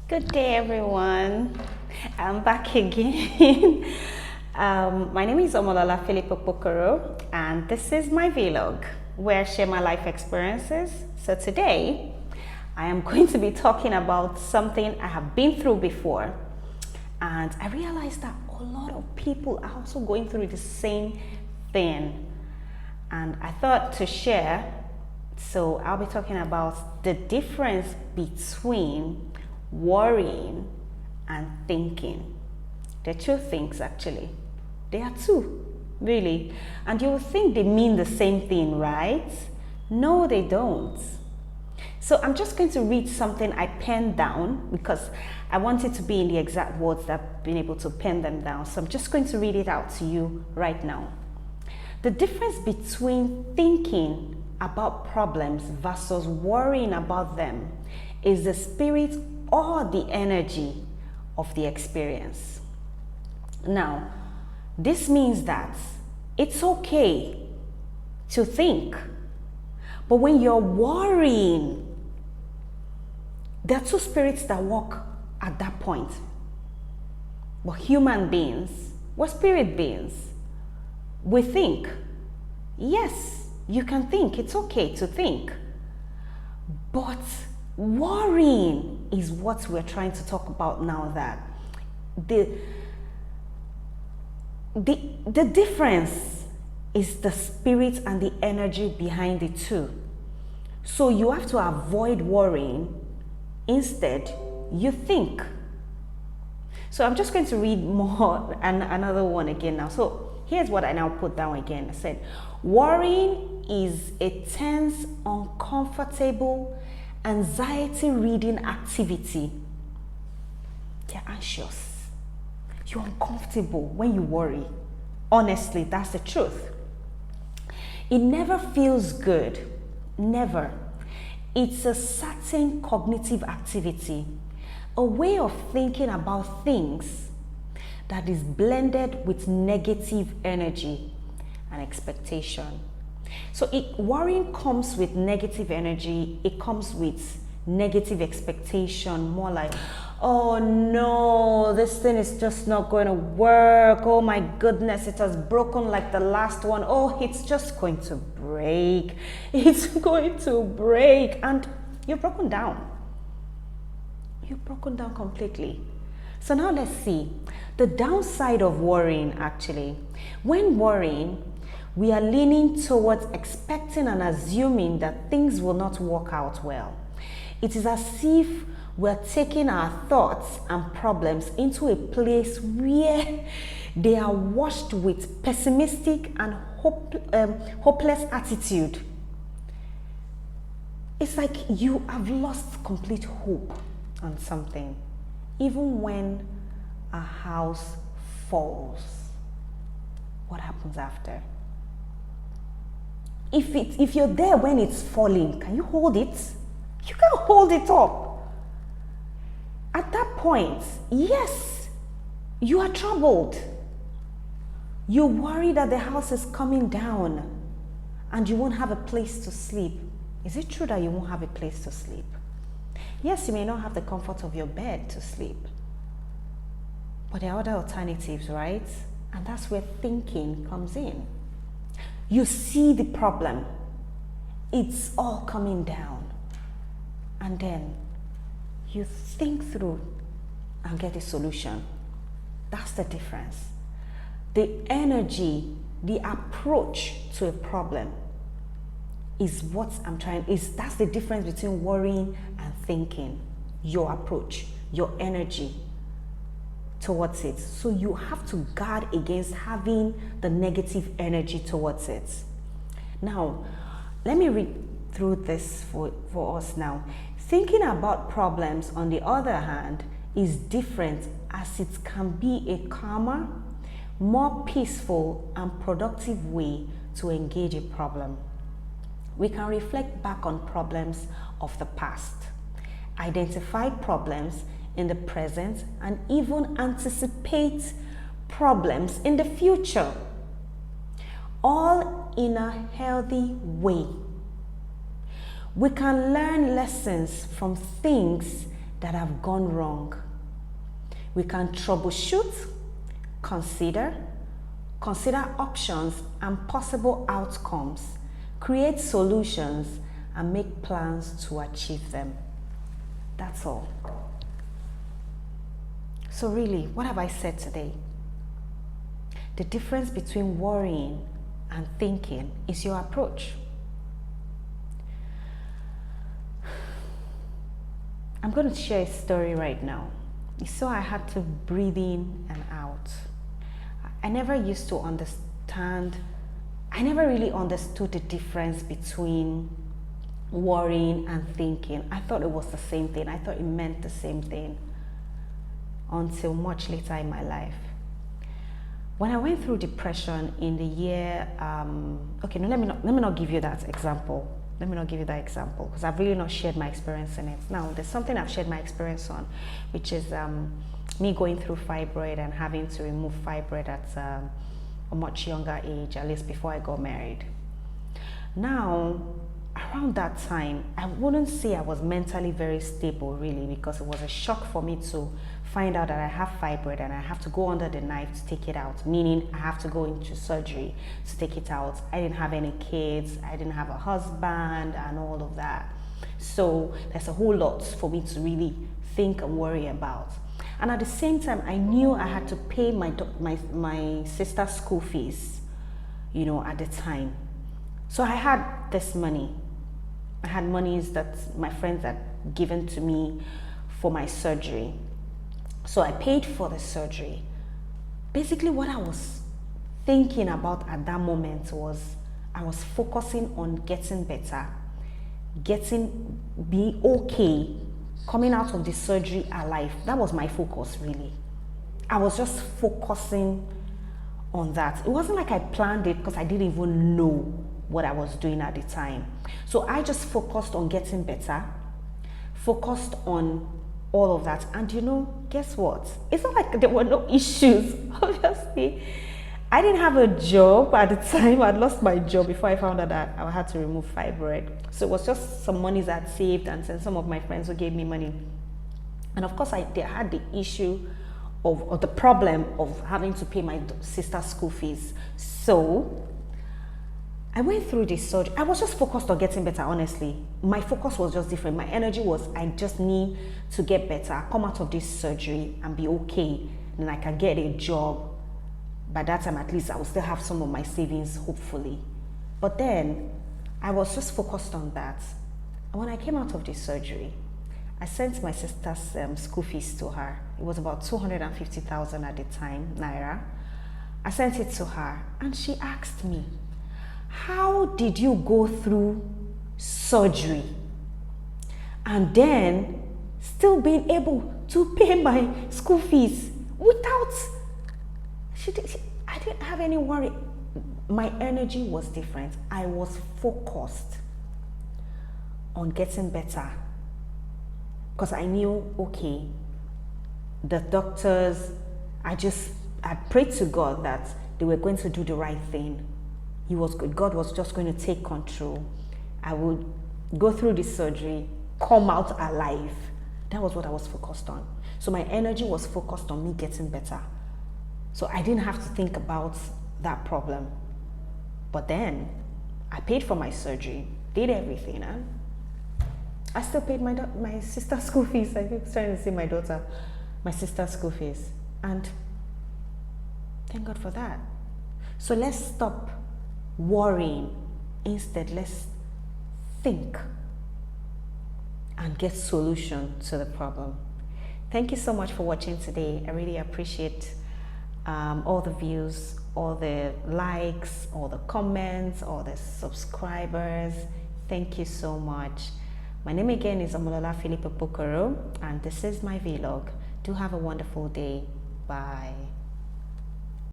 Good day, everyone. I'm back again. My name is Omolola Philip Okpokoro, and this is my vlog where I share my life experiences. So today, I am going to be talking about something I have been through before, and I realized that a lot of people are also going through the same thing, and I thought to share. So I'll be talking about the difference between worrying and thinking. They're two things actually. They are two, really. And you will think they mean the same thing, right? No, they don't. So I'm just going to read something I penned down because I want it to be in the exact words that I've been able to pen them down. So I'm just going to read it out to you right now. The difference between thinking about problems versus worrying about them is the spirit or the energy of the experience. Now, this means that it's okay to think, but when you're worrying, there are two spirits that work at that point. We're human beings, we're spirit beings. We think. Yes, you can think, it's okay to think. But worrying is what we're trying to talk about now, that the difference is the spirit and the energy behind the two. So you have to avoid worrying. Instead, you think. So I'm just going to read more and another one again now. So here's what I now put down again. I said, worrying is a tense, uncomfortable, anxiety-ridden activity. You're anxious. You're uncomfortable when you worry. Honestly, that's the truth. It never feels good. Never. It's a certain cognitive activity, a way of thinking about things that is blended with negative energy and expectation. So worrying comes with negative energy, it comes with negative expectation, more like, oh no, this thing is just not going to work. Oh my goodness, it has broken like the last one. Oh, it's just going to break. It's going to break. And you're broken down. You're broken down completely. So now let's see the downside of worrying actually. When worrying, we are leaning towards expecting and assuming that things will not work out well. It is as if we're taking our thoughts and problems into a place where they are washed with pessimistic and hopeless attitude. It's like you have lost complete hope on something. Even when a house falls, what happens after? If you're there when it's falling, can you hold it? You can't hold it up. At that point, yes, you are troubled. You worry that the house is coming down and you won't have a place to sleep. Is it true that you won't have a place to sleep? Yes, you may not have the comfort of your bed to sleep, but there are other alternatives, right? And that's where thinking comes in. You see the problem, it's all coming down, and then you think through and get a solution. That's the difference. The energy, the approach to a problem is what that's the difference between worrying and thinking. Your approach, your energy towards it. So you have to guard against having the negative energy towards it. Now, let me read through this for us now. Thinking about problems, on the other hand, is different, as it can be a calmer, more peaceful and productive way to engage a problem. We can reflect back on problems of the past, identify problems in the present, and even anticipate problems in the future, all in a healthy way. We can learn lessons from things that have gone wrong. We can troubleshoot, consider options and possible outcomes, create solutions, and make plans to achieve them. That's all. So really, what have I said today? The difference between worrying and thinking is your approach. I'm going to share a story right now. So I had to breathe in and out. I never used to understand, I never really understood the difference between worrying and thinking. I thought it was the same thing. I thought it meant the same thing until much later in my life. When I went through depression in the year, let me not give you that example. Let me not give you that example because I've really not shared my experience in it. Now, there's something I've shared my experience on, which is me going through fibroid and having to remove fibroid at a much younger age, at least before I got married. Now, around that time, I wouldn't say I was mentally very stable really, because it was a shock for me to find out that I have fibroid and I have to go under the knife to take it out, meaning I have to go into surgery to take it out. I didn't have any kids, I didn't have a husband and all of that. So there's a whole lot for me to really think and worry about. And at the same time, I knew I had to pay my sister's school fees, at the time. So I had this money. I had monies that my friends had given to me for my surgery. So I paid for the surgery. Basically, what I was thinking about at that moment was I was focusing on getting better, being okay, coming out of the surgery alive. That was my focus, really. I was just focusing on that. It wasn't like I planned it because I didn't even know what I was doing at the time. So I just focused on getting better, focused on all of that. And guess what? It's not like there were no issues. Obviously, I didn't have a job at the time. I'd lost my job before I found out that I had to remove fibroid. So it was just some monies I'd saved and some of my friends who gave me money. And of course, they had the issue of the problem of having to pay my sister's school fees. So I went through this surgery. I was just focused on getting better, honestly. My focus was just different. My energy was, I just need to get better, come out of this surgery and be okay. Then I can get a job. By that time, at least, I will still have some of my savings, hopefully. But then, I was just focused on that. And when I came out of this surgery, I sent my sister's school fees to her. It was about 250,000 at the time, Naira. I sent it to her, and she asked me, how did you go through surgery and then still being able to pay my school fees without, I didn't have any worry. My energy was different. I was focused on getting better because I knew, okay, the doctors, I prayed to God that they were going to do the right thing. God was just going to take control. I would go through this surgery, come out alive. That was what I was focused on. So my energy was focused on me getting better. So I didn't have to think about that problem. But then I paid for my surgery, did everything, and I still paid my sister's school fees. I keep trying to see my daughter, my sister's school fees. And thank God for that. So let's stop worrying. Instead, let's think and get solution to the problem. Thank you so much for watching today. I really appreciate all the views, all the likes, all the comments, all the subscribers. Thank you so much. My name again is Omolola Philippa Bukoro, and this is my vlog. Do have a wonderful day. Bye.